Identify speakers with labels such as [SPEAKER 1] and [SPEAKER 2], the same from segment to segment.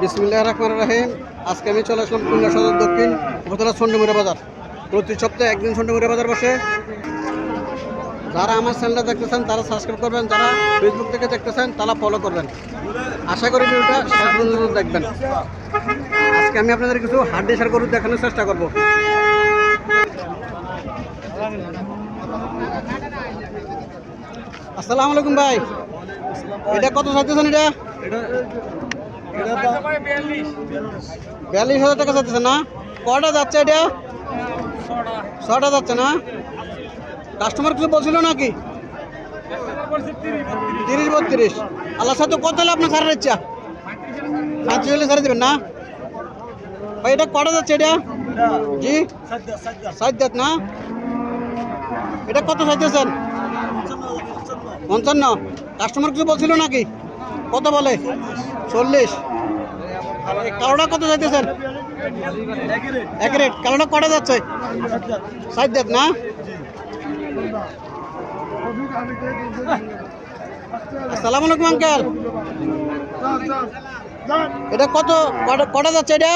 [SPEAKER 1] বিসমিল্লাহির রহমানির রহিম। আজকে আমি চলে আসলাম খুলনা সদর দক্ষিণ উপজেলা চন্ডীমুড়া বাজার। প্রতি সপ্তাহে একদিন চন্ডীমুড়া বাজার বসে। যারা আমার চ্যানেলটা দেখতেছেন তারা সাবস্ক্রাইব করবেন, যারা ফেসবুক থেকে দেখতেছেন তারা ফলো করবেন। আশা করি ভিডিওটা শেষ পর্যন্ত দেখবেন। আজকে আমি আপনাদের কিছু হাড্ডি সার গরু দেখানোর চেষ্টা করব। আসসালামু আলাইকুম ভাই, এটা কত চাইতেছেন? এটা 42,000 টাকা চাইতেছেন না? কটা যাচ্ছে এটা? 6টা যাচ্ছে না? কাস্টমার কিছু বলছিল নাকি? 30-32। আল্লাহ সাথে কত হলে আপনার ছাড়ার ইচ্ছা? 35 হলে ছাড়ে দেবেন না ভাই? এটা কটা যাচ্ছে এটা? জি 7 দাঁত না? এটা কত চাইতেছেন? 55। কাস্টমার কিছু বলছিল নাকি? কত বলে? 40। কালোটা কত চাইতেছেন? এক রেট। কালোটা কটা যাচ্ছে? 7 দাঁত না? আসসালামু আলাইকুম আঙ্কেল, এটা কত কটা যাচ্ছে? এটা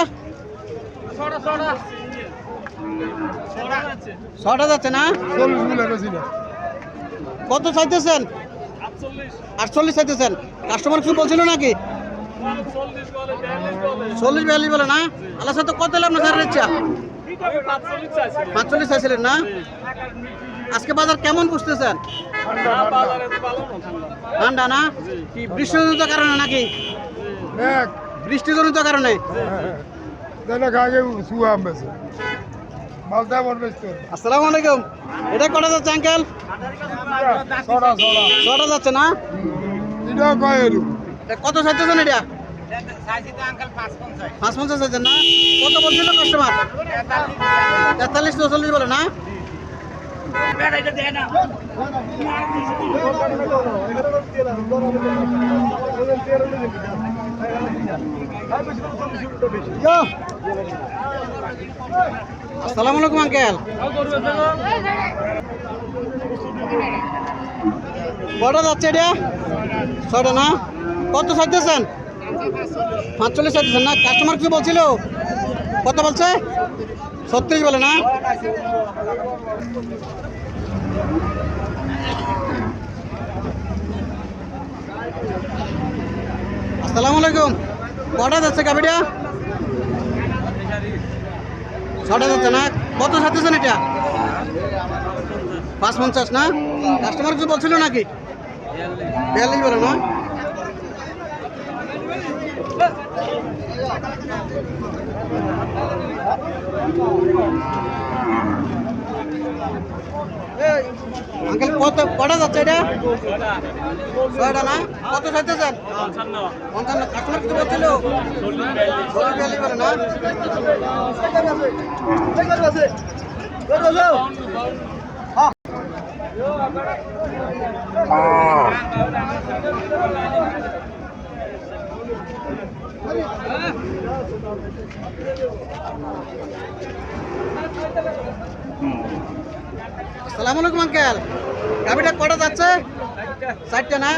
[SPEAKER 1] 6টা যাচ্ছে না? কত চাইতেছেন? 48 চাইতেছেন। কাস্টমার কিছু বলছিল নাকি? 40-42 বলে না? আল্লাহ সাথে কত হলে আপনার ছাড়ার ইচ্ছা? 45 চাইছিলেন না? আজকে বাজার কেমন বুঝতেছেন? ঠান্ডা না? কি বৃষ্টিজনিত কারণে নাকি? বৃষ্টিজনিত কারণে? আসসালামু আলাইকুম, এটা কটা যাচ্ছে আঙ্কেল? 6টা যাচ্ছে না? কত চাইতেছেন এটা? 55 চাইছেন না? কত বলছিল কাস্টমার? 43-44 বলে না? আসসালামু আলাইকুম আঙ্কেল, কটা যাচ্ছে এটা? 6টা না? কত চাইতেছেন? 45 চাইতেছেন না? কাস্টমার কিছু বলছিল? কত বলছে? 36 বলে না? আসসালামু আলাইকুম, কটা যাচ্ছে গাবিটা? 6টা যাচ্ছে না? কত চাইতেছেন এটা? 55 না? কাস্টমার কিছু বলছিল নাকি? 42 বলে না? আঙ্কেল কটা যাচ্ছে এটা? 6টা না? কত চাইতেছেন? 55। কাস্টমার কিছু বলছিল? 42 বলে না? আসসালামু আলাইকুম আঙ্কেল, গাবিটা কটা যাচ্ছে? 4টা না?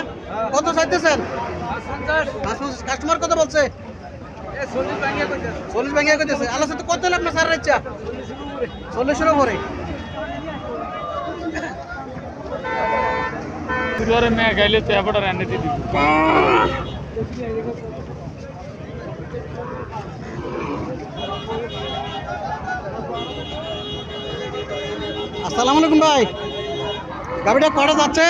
[SPEAKER 1] কত চাইতেছেন? 55। কাস্টমার কত বলছে? 40 ভাঙিয়া কইতেছে। আল্লাহ সাথে কত হলে আপনার ছাড়ার ইচ্ছা? 40-এর উপরে।
[SPEAKER 2] मैं गए तो एबड़ा रहने दी
[SPEAKER 1] আসসালামু আলাইকুম ভাই, গাবিটা কটা যাচ্ছে?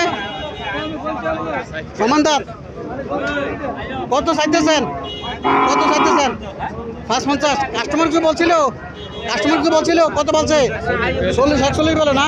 [SPEAKER 1] সমানদার। কত চাইতেছেন? কত চাইতেছেন? 55। কাস্টমার কিছু বলছিল? কাস্টমার কিছু বলছিল? কত বলছে? 40-41 বলে না?